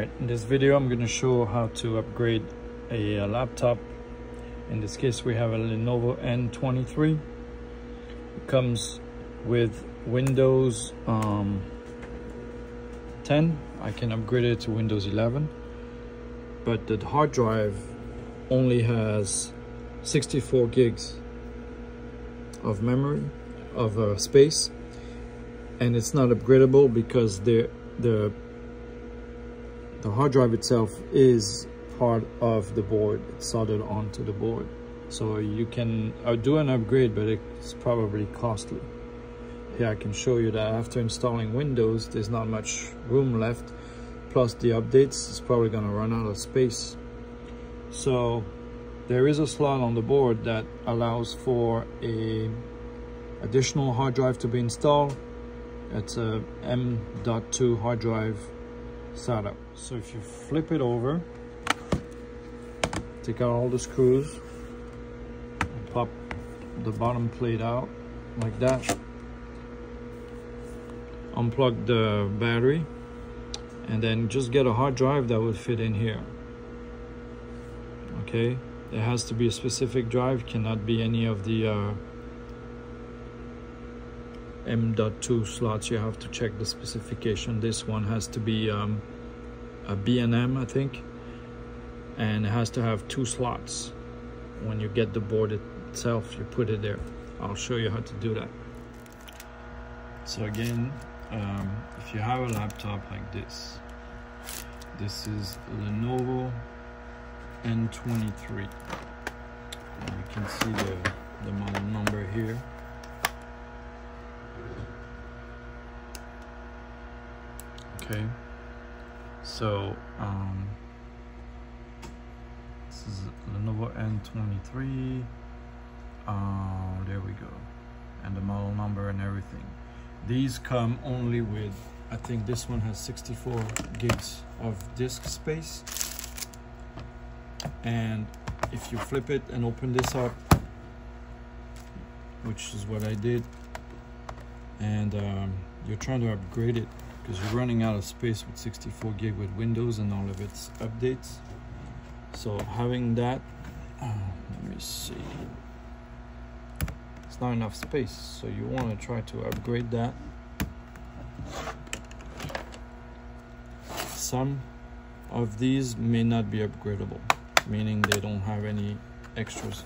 Alright, in this video I'm going to show how to upgrade a laptop. In this case we have a Lenovo N23. It comes with Windows 10. I can upgrade it to Windows 11, but the hard drive only has 64 gigs of memory, of space, and it's not upgradable because the hard drive itself is part of the board. It's soldered onto the board, so you can do an upgrade, but it's probably costly. Here I can show you that after installing Windows, there's not much room left, plus the updates is probably going to run out of space. So there is a slot on the board that allows for a additional hard drive to be installed. It's a m.2 hard drive setup. So if you flip it over, take out all the screws, and pop the bottom plate out like that, unplug the battery, and then just get a hard drive that would fit in here. Okay, it has to be a specific drive, cannot be any of the m.2 slots. You have to check the specification. This one has to be a B&M, I think, and it has to have 2 slots. When you get the board itself, you put it there. I'll show you how to do that. So again, if you have a laptop like this is Lenovo N23. You can see the model number here. Okay, so this is Lenovo N23. There we go, and the model number and everything. These come only with, I think this one has 64 gigs of disk space. And if you flip it and open this up, which is what I did, and you're trying to upgrade it because you're running out of space with 64 gig with Windows and all of its updates. So having that, let me see, it's not enough space, so you want to try to upgrade that. Some of these may not be upgradable, meaning they don't have any extras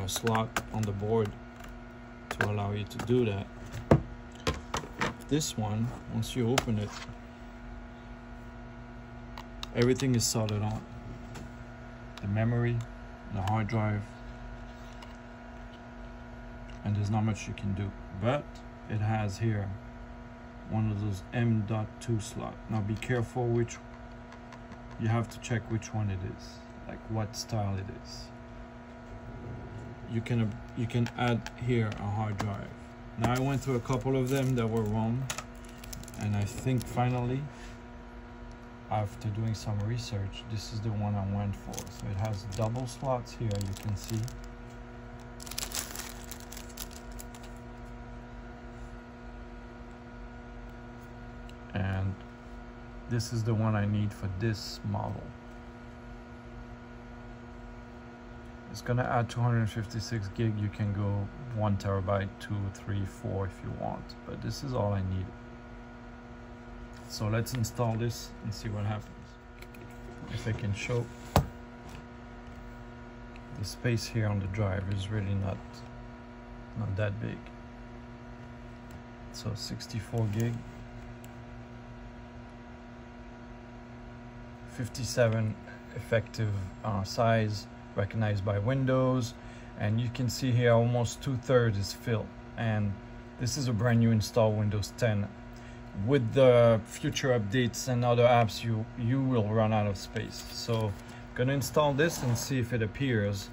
slot on the board to allow you to do that. This one, once you open it, everything is soldered on. The memory, the hard drive, and there's not much you can do. But it has here one of those m.2 slot. Now be careful which, you have to check which one it is, like what style it is. You can add here a hard drive. Now I went through a couple of them that were wrong, and I think finally, after doing some research, this is the one I went for. So it has double slots here, you can see. And this is the one I need for this model. It's gonna add 256 gig. You can go 1 terabyte, 2, 3, 4 if you want, but this is all I need. So let's install this and see what happens. If I can show, the space here on the drive is really not that big. So 64 gig, 57 effective size, recognized by Windows, and you can see here almost 2/3 is filled. And this is a brand new install Windows 10. With the future updates and other apps, you will run out of space. So I'm gonna install this and see if it appears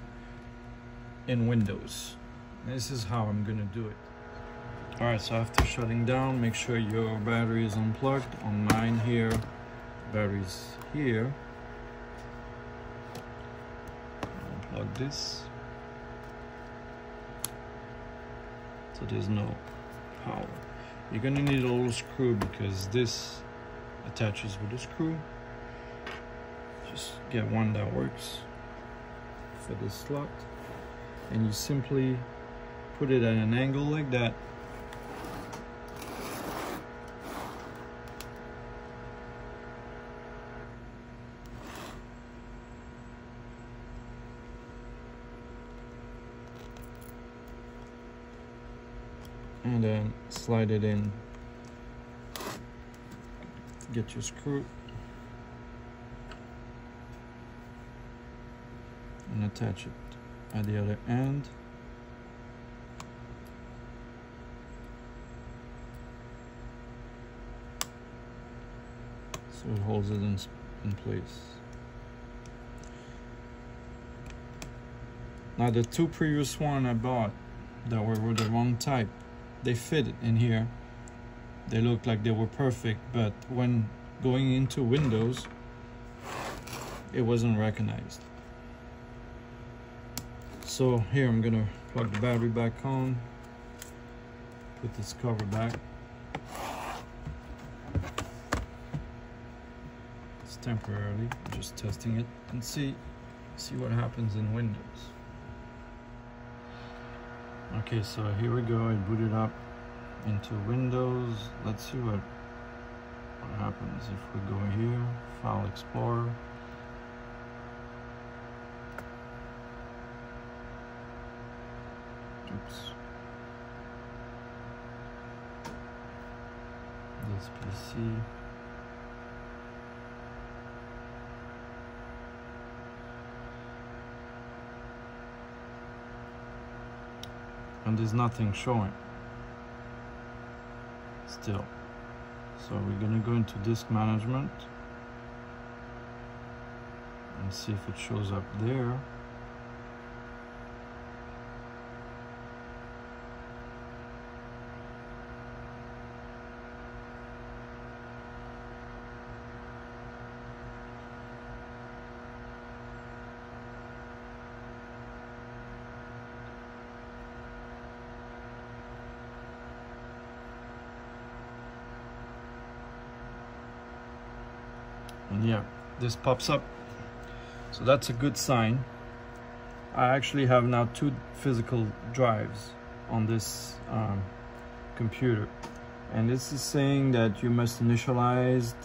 in Windows. This is how I'm gonna do it. All right, so after shutting down, make sure your battery is unplugged. On mine here, battery's here. Unplug this. So there's no power. You're gonna need a little screw because this attaches with a screw. Just get one that works for this slot, and you simply put it at an angle like that. And then slide it in. Get your screw and attach it at the other end. So it holds it in place. Now the two previous one I bought that were the wrong type, they fit in here. They looked like they were perfect, but when going into Windows, it wasn't recognized. So here I'm gonna plug the battery back on, put this cover back. It's temporarily, just testing it and see what happens in Windows. Okay, so here we go. I booted up into Windows. Let's see what happens if we go here, File Explorer. Oops. This PC. And there's nothing showing still. So we're gonna go into disk management and see if it shows up there. And yeah, this pops up, so that's a good sign. I actually have now 2 physical drives on this computer, and this is saying that you must initialize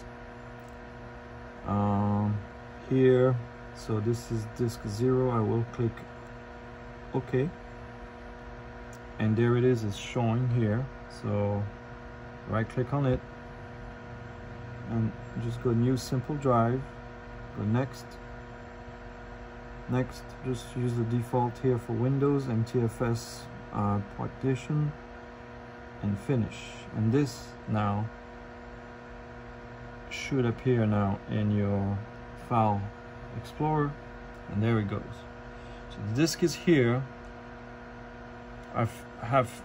here. So this is disk 0. I will click OK, and there it is. It's showing here. So right click on it and just go new simple drive, go next, just use the default here for Windows, MTFS partition, and finish. And this now should appear now in your File Explorer, and there it goes. So the disk is here. I have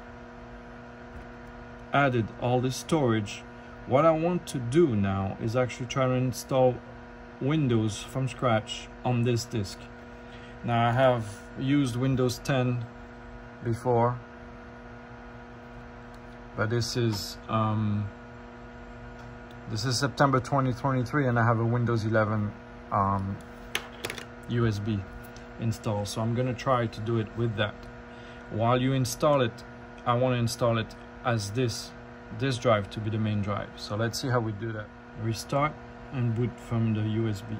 added all this storage. What I want to do now is actually try to install Windows from scratch on this disk. Now I have used Windows 10 before, but this is September 2023, and I have a Windows 11 USB installed. So I'm gonna try to do it with that. While you install it, I want to install it as this drive to be the main drive. So let's see how we do that. Restart and boot from the USB.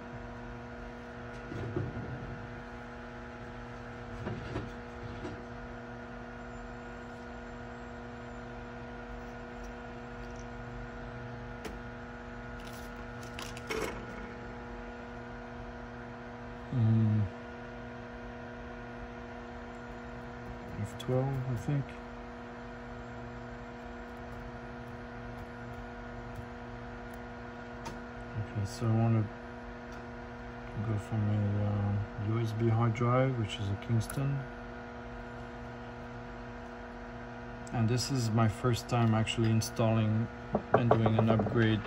F12, I think. Okay, so I want to go from a USB hard drive, which is a Kingston. And this is my first time actually installing and doing an upgrade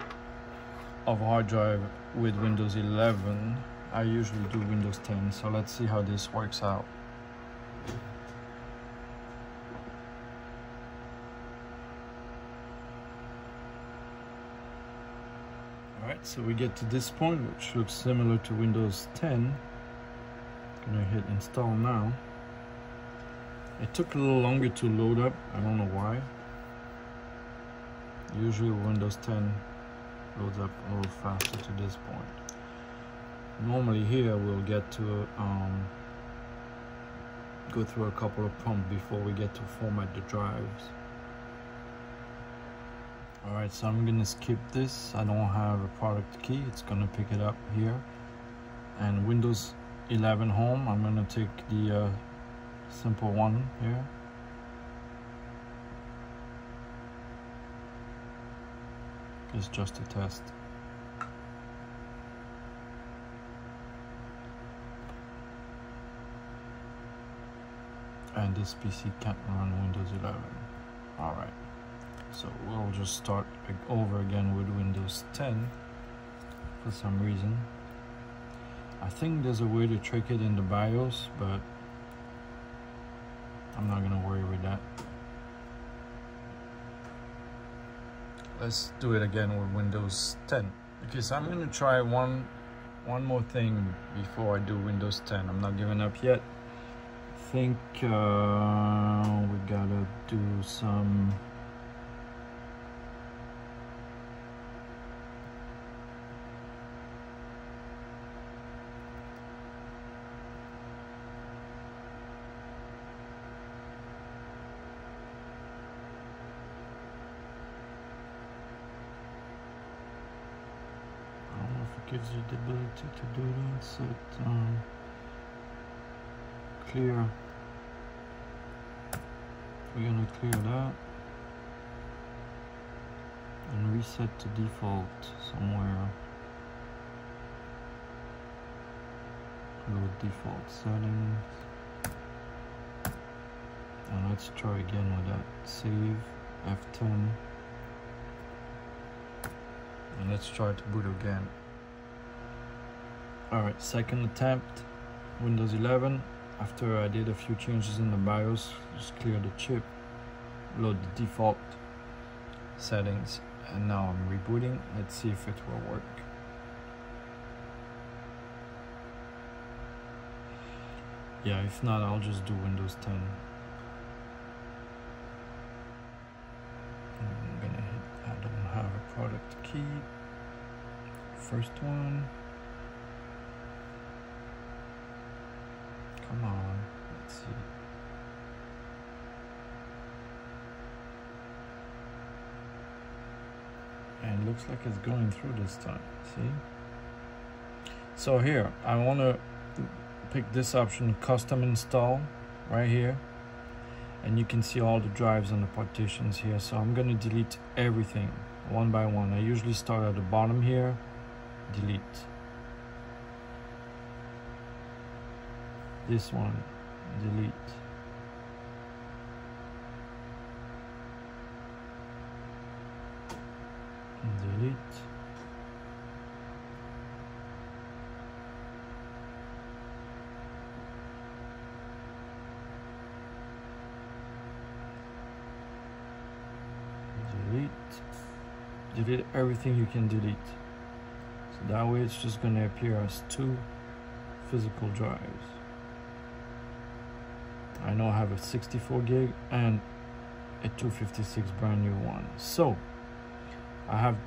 of a hard drive with Windows 11. I usually do Windows 10, so let's see how this works out. Alright, Alright, so we get to this point, which looks similar to Windows 10. Gonna hit install now. It took a little longer to load up, I don't know why. Usually Windows 10 loads up a little faster to this point. Normally here we'll get to go through a couple of prompts before we get to format the drives. Alright, so I'm gonna skip this. I don't have a product key, it's gonna pick it up here. And Windows 11 Home, I'm gonna take the simple one here. It's just a test. And this PC can't run Windows 11. Alright, so we'll just start over again with Windows 10 for some reason. I think there's a way to trick it in the BIOS, but I'm not gonna worry with that. Let's do it again with Windows 10, because I'm gonna try one more thing before I do Windows 10. I'm not giving up yet. I think we gotta do some gives you the ability to do that. Set clear. We're gonna clear that and reset to default somewhere. Go default settings, and let's try again with that. Save F10, and let's try to boot again. Alright, second attempt, Windows 11. After I did a few changes in the BIOS, just clear the chip, load the default settings, and now I'm rebooting. Let's see if it will work. Yeah, if not, I'll just do Windows 10. I'm gonna hit, I don't have a product key. First one. Come on, let's see. And it looks like it's going through this time, see? So here, I want to pick this option, custom install, right here. And you can see all the drives and the partitions here. So I'm going to delete everything one by one. I usually start at the bottom here, delete. This one, delete. Delete. Delete. Delete everything you can delete. So that way it's just going to appear as 2 physical drives. I know I have a 64 gig and a 256 brand new one. So I have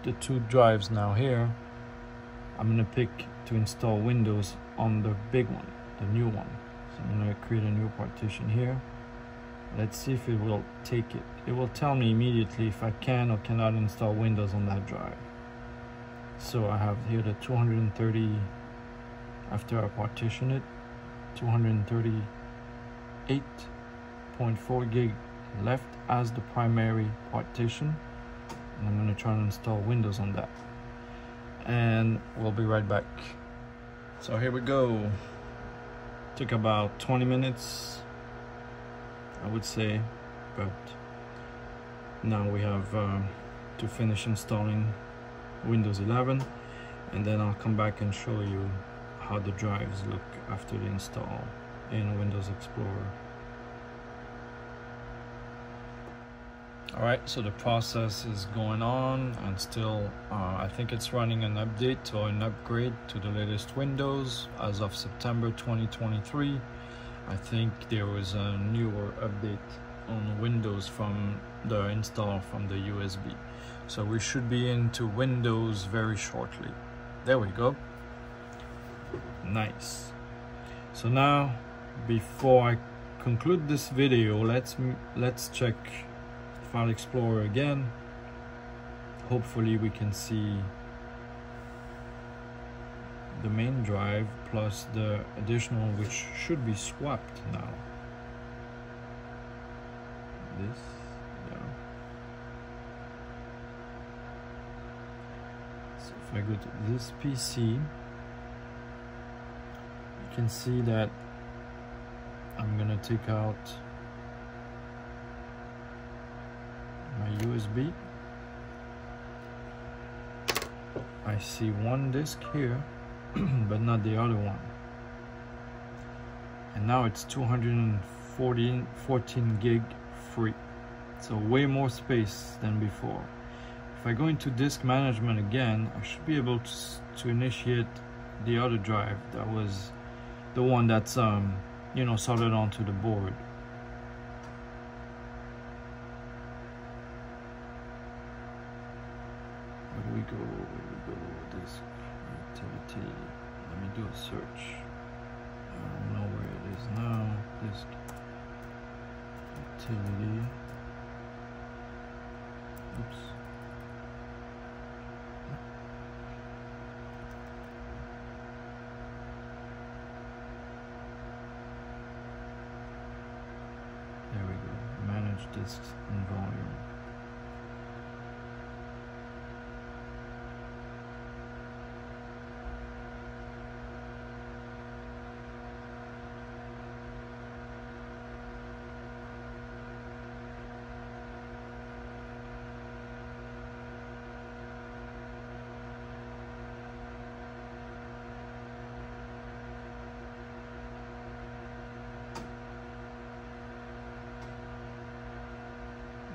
the two drives now here. I'm gonna pick to install Windows on the big one, the new one. So I'm gonna create a new partition here. Let's see if it will take it. It will tell me immediately if I can or cannot install Windows on that drive. So I have here the 230, after I partition it, 238.4 gig left as the primary partition, and I'm going to try and install Windows on that, and we'll be right back. So here we go. Took about 20 minutes, I would say, but now we have to finish installing Windows 11, and then I'll come back and show you how the drives look after the install in Windows Explorer. All right, so the process is going on, and still I think it's running an update or an upgrade to the latest Windows as of September 2023. I think there was a newer update on Windows from the install from the USB. So we should be into Windows very shortly. There we go. Nice. So now, before I conclude this video, let's check File Explorer again. Hopefully we can see the main drive plus the additional, which should be swapped now. This, yeah. So if I go to this PC, you can see that I'm gonna take out my USB. I see one disk here, but not the other one. And now it's 214 gig free. So way more space than before. If I go into disk management again, I should be able to initiate the other drive. That was the one that's you know, soldered onto the board. Where do we go? Disk utility. Let me do a search. I don't know where it is now. Disk utility. Oops. There we go. Manage disks and volume.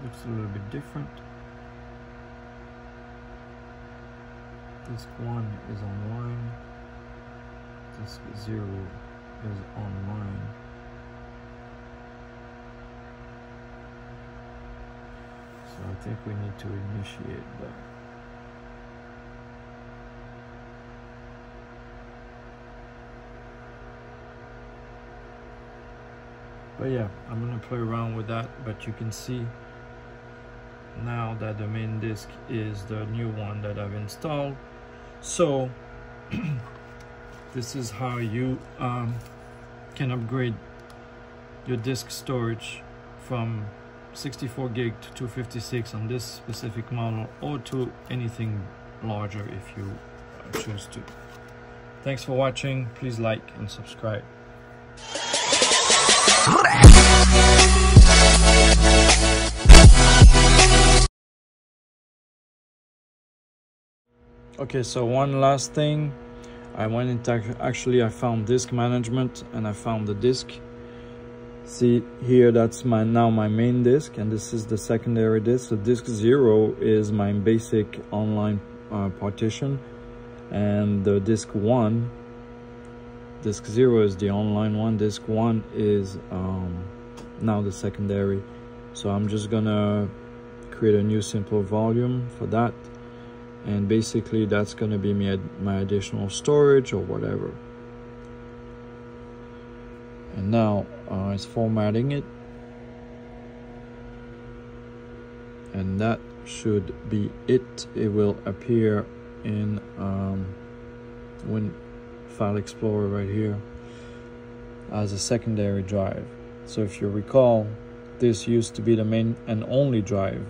Looks a little bit different. Disk 1 is online. Disk 0 is online. So I think we need to initiate that. But yeah, I'm gonna play around with that, but you can see now that the main disk is the new one that I've installed. So this is how you can upgrade your disk storage from 64 gig to 256 on this specific model, or to anything larger if you choose to. Thanks for watching. Please like and subscribe. Okay, so one last thing. I went into, actually I found disk management and I found the disk. See here, that's my main disk, and this is the secondary disk. So disk 0 is my basic online partition, and the disk 1, disk 0 is the online one, disk 1 is now the secondary. So I'm just gonna create a new simple volume for that, and basically that's gonna be my additional storage or whatever. And now it's formatting it, and that should be it. It will appear in File Explorer right here as a secondary drive. So if you recall, this used to be the main and only drive.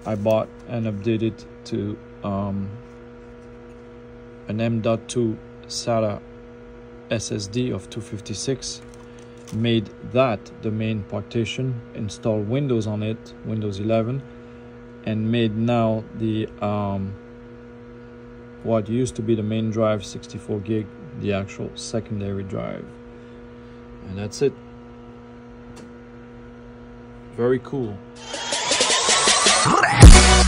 I bought and updated to an m.2 SATA SSD of 256, made that the main partition, installed Windows on it, Windows 11, and made now the what used to be the main drive, 64 gig, the actual secondary drive. And that's it. Very cool. Smash!